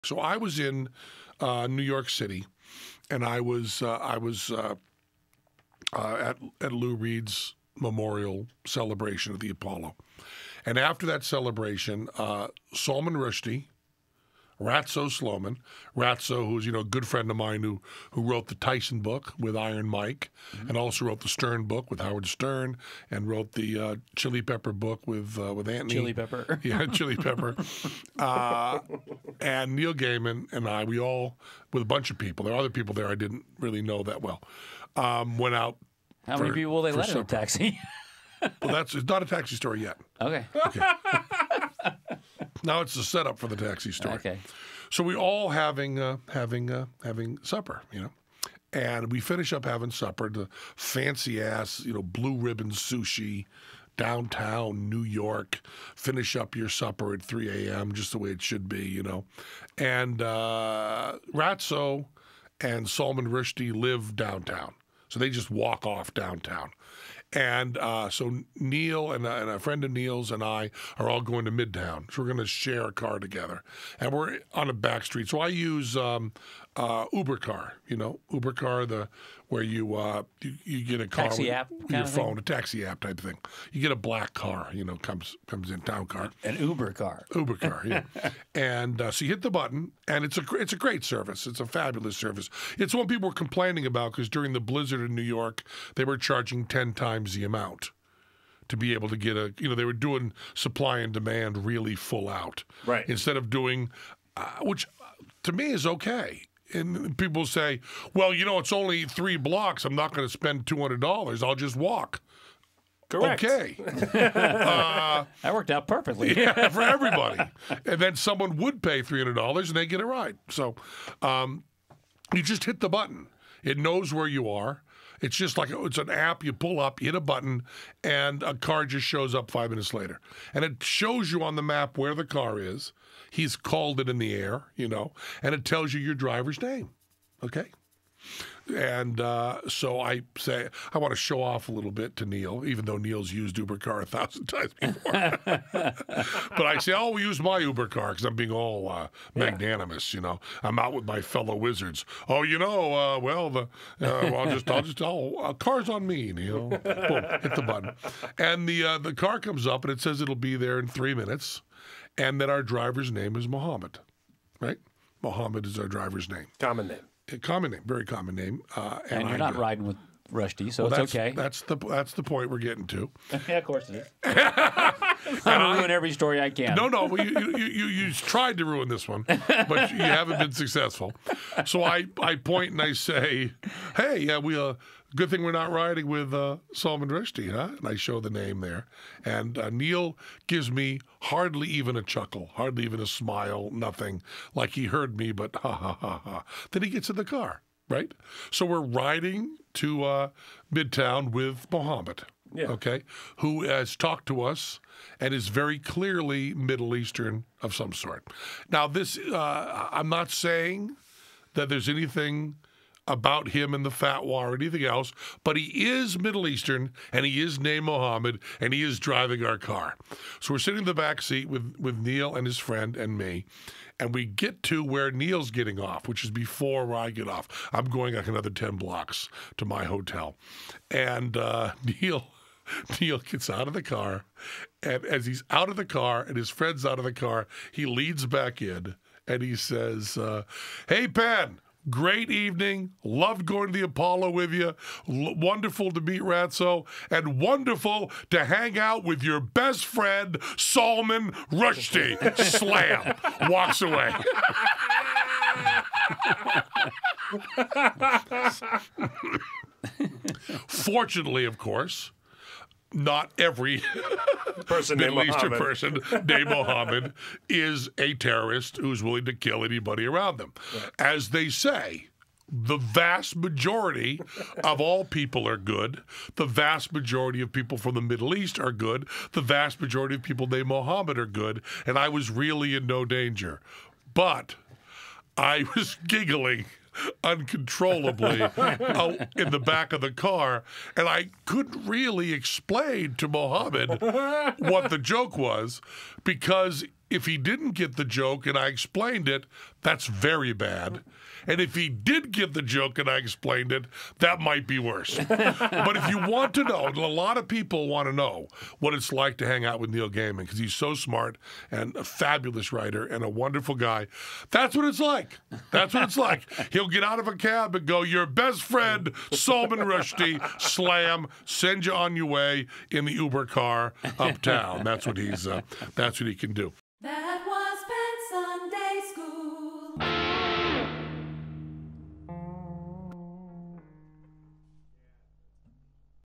So I was in New York City, and I was at Lou Reed's memorial celebration at the Apollo. And after that celebration, Salman Rushdie, Ratso Sloman, Ratso, who's a good friend of mine who wrote the Tyson book with Iron Mike, and also wrote the Stern book with Howard Stern, and wrote the Chili Pepper book with Anthony. Chili Pepper. Yeah, Chili Pepper. And Neil Gaiman and I, we all, with a bunch of people, there are other people there I didn't really know that well, went out. How many people will they let in a taxi? Well, it's not a taxi story yet. Okay. Now it's the setup for the taxi story. Okay. So we all having supper, and we finish up having supper. The fancy ass, blue ribbon sushi, downtown New York. Finish up your supper at 3 a.m. just the way it should be, And Ratso and Salman Rushdie live downtown, so they just walk off downtown. And so Neil and a friend of Neil's and I are all going to Midtown. So we're going to share a car together. And we're on a back street. So I use Uber car, Uber car, where you get a car taxi app with your phone, a taxi app type thing. You get a black car, comes in, town car. An Uber car. Uber car, yeah. And so you hit the button, and it's a great service. It's a fabulous service. It's one people were complaining about because during the blizzard in New York, they were charging 10 times the amount to be able to get they were doing supply and demand really full out. Right. Instead of doing, which to me is okay. And people say, well, it's only 3 blocks. I'm not going to spend $200. I'll just walk. Correct. Okay. That worked out perfectly. Yeah, for everybody. And then someone would pay $300 and they get a ride. So you just hit the button. It knows where you are. It's just like it's an app. You pull up, you hit a button, and a car just shows up 5 minutes later. And it shows you on the map where the car is. He's called it in the air, and it tells you your driver's name. Okay? And so I say, I want to show off a little bit to Neil, even though Neil's used Uber car 1,000 times before. But I say, we use my Uber car because I'm being all magnanimous, I'm out with my fellow wizards. Oh, I'll just car's on me, Neil. Boom, hit the button. And the car comes up and it says it'll be there in 3 minutes, and that our driver's name is Mohammed, right? Mohammed is our driver's name. Common name. A common name, very common name. And you're not riding with Rushdie, so it's okay. That's the point we're getting to. Yeah, of course it is. I'm going to ruin every story I can. No. Well, you tried to ruin this one, but you haven't been successful. So I point and I say, hey, good thing we're not riding with Salman Rushdie, huh? And I show the name there. And Neil gives me hardly even a chuckle, hardly even a smile, nothing. Like he heard me, but ha, ha, ha, ha. Then he gets in the car, right? So we're riding to Midtown with Mohammed, okay, who has talked to us and is very clearly Middle Eastern of some sort. Now, this, I'm not saying that there's anything about him and the fatwa or anything else, but he is Middle Eastern, and he is named Mohammed, and he is driving our car. So we're sitting in the back seat with Neil and his friend and me, and we get to where Neil's getting off, which is before where I get off. I'm going like another 10 blocks to my hotel. And Neil gets out of the car, and as he's out of the car and his friend's out of the car, he leads back in, and he says, hey, Penn, great evening. Loved going to the Apollo with you. Wonderful to meet Ratso. And wonderful to hang out with your best friend, Salman Rushdie. Slam. Walks away. Fortunately, of course, not every Middle Eastern person named Mohammed is a terrorist who's willing to kill anybody around them. Right. As they say, the vast majority of all people are good. The vast majority of people from the Middle East are good. The vast majority of people named Mohammed are good. And I was really in no danger. But I was giggling uncontrollably in the back of the car, and I couldn't really explain to Mohammed what the joke was, because if he didn't get the joke and I explained it, that's very bad. And if he did get the joke and I explained it, that might be worse. But if you want to know, a lot of people want to know what it's like to hang out with Neil Gaiman because he's so smart and a fabulous writer and a wonderful guy. That's what it's like. That's what it's like. He'll get out of a cab and go, your best friend, Salman Rushdie, slam, send you on your way in the Uber car uptown. That's what he can do.